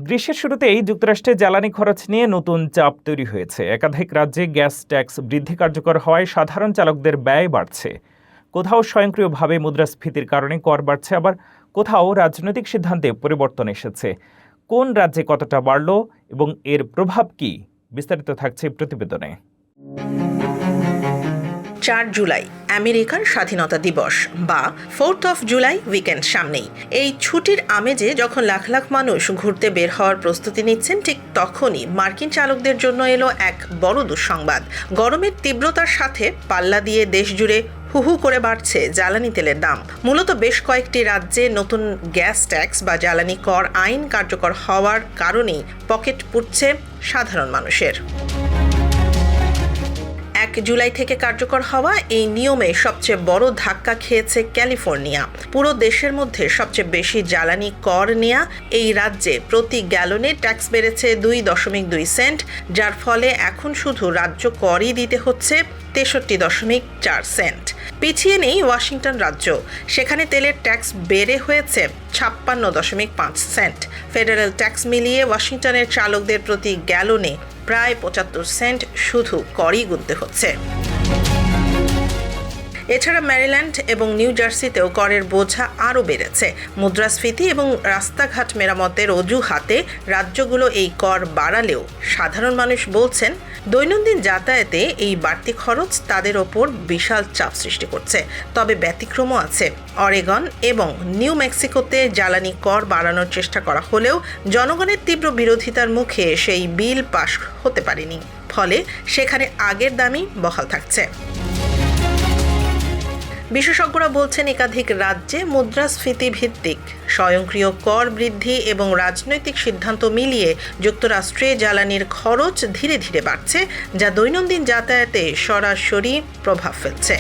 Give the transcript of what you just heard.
গ্রীষ্মের শুরুতেই যুক্তরাষ্ট্রে জ্বালানি খরচ নিয়ে নতুন চাপ তৈরি হয়েছে। একাধিক রাজ্যে গ্যাস ট্যাক্স বৃদ্ধি কার্যকর হওয়ায় সাধারণ চালকদের ব্যয় বাড়ছে। কোথাও স্বয়ংক্রিয়ভাবে মুদ্রাস্ফীতির কারণে কর বাড়ছে, আবার কোথাও রাজনৈতিক সিদ্ধান্তে পরিবর্তন এসেছে। কোন রাজ্যে কতটা বাড়ল এবং এর প্রভাব কি, বিস্তারিত থাকছে প্রতিবেদনে। 4 জুলাই আমেরিকার স্বাধীনতা দিবস বা 4th অফ জুলাই উইকেন্ড সামনেই। এই ছুটির আমেজে যখন লাখ লাখ মানুষ ঘুরতে বের হওয়ার প্রস্তুতি নিচ্ছেন, ঠিক তখনই মার্কিন চালকদের জন্য এলো এক বড় দুঃসংবাদ। গরমের তীব্রতার সাথে পাল্লা দিয়ে দেশ জুড়ে হুহু করে বাড়ছে জ্বালানি তেলের দাম। মূলত বেশ কয়েকটি রাজ্যে নতুন গ্যাস ট্যাক্স বা জ্বালানি কর আইন কার্যকর হওয়ার কারণেই পকেট পুড়ছে সাধারণ মানুষের। 1 জুলাই থেকে কার্যকর হওয়া এই নিয়মে সবচেয়ে বড় ধাক্কা খেয়েছে ক্যালিফোর্নিয়া। পুরো দেশের মধ্যে সবচেয়ে বেশি জ্বালানি কর নেয়া এই রাজ্যে প্রতি গ্যালনে ট্যাক্স বেড়েছে 2.2 সেন্ট, যার ফলে এখন শুধু রাজ্য করই দিতে হচ্ছে 63.4 সেন্ট। পিছিয়ে নেই ওয়াশিংটন রাজ্য, সেখানে তেলের ট্যাক্স বেড়ে হয়েছে 56.5 সেন্ট। ফেডারেল ট্যাক্স মিলিয়ে ওয়াশিংটনের চালকদের প্রতি গ্যালনে প্রায় 75 সেন্ট শুধু করই গুনতে হচ্ছে। এছাড়া ম্যারিল্যান্ড এবং নিউ জার্সিতেও করের বোঝা আরও বেড়েছে। মুদ্রাস্ফীতি এবং রাস্তাঘাট মেরামতের অজুহাতে রাজ্যগুলো এই কর বাড়ালেও সাধারণ মানুষ বলছেন দৈনন্দিন যাতায়াতে এই বাড়তি খরচ তাদের ওপর বিশাল চাপ সৃষ্টি করছে। তবে ব্যতিক্রমও আছে। অরেগন এবং নিউ মেক্সিকোতে জ্বালানি কর বাড়ানোর চেষ্টা করা হলেও জনগণের তীব্র বিরোধিতার মুখে সেই বিল পাশ হতে পারেনি, ফলে সেখানে আগের দামই বহাল থাকছে। বিশেষজ্ঞরা বলছেন একাধিক রাজ্যে মুদ্রাস্ফীতি ভিত্তিক স্বয়ংক্রিয় কর বৃদ্ধি এবং রাজনৈতিক সিদ্ধান্ত মিলিয়ে যুক্তরাষ্ট্রে জ্বালানির খরচ ধীরে ধীরে বাড়ছে, যা দৈনন্দিন যাতায়াতে সরাসরি প্রভাব ফেলছে।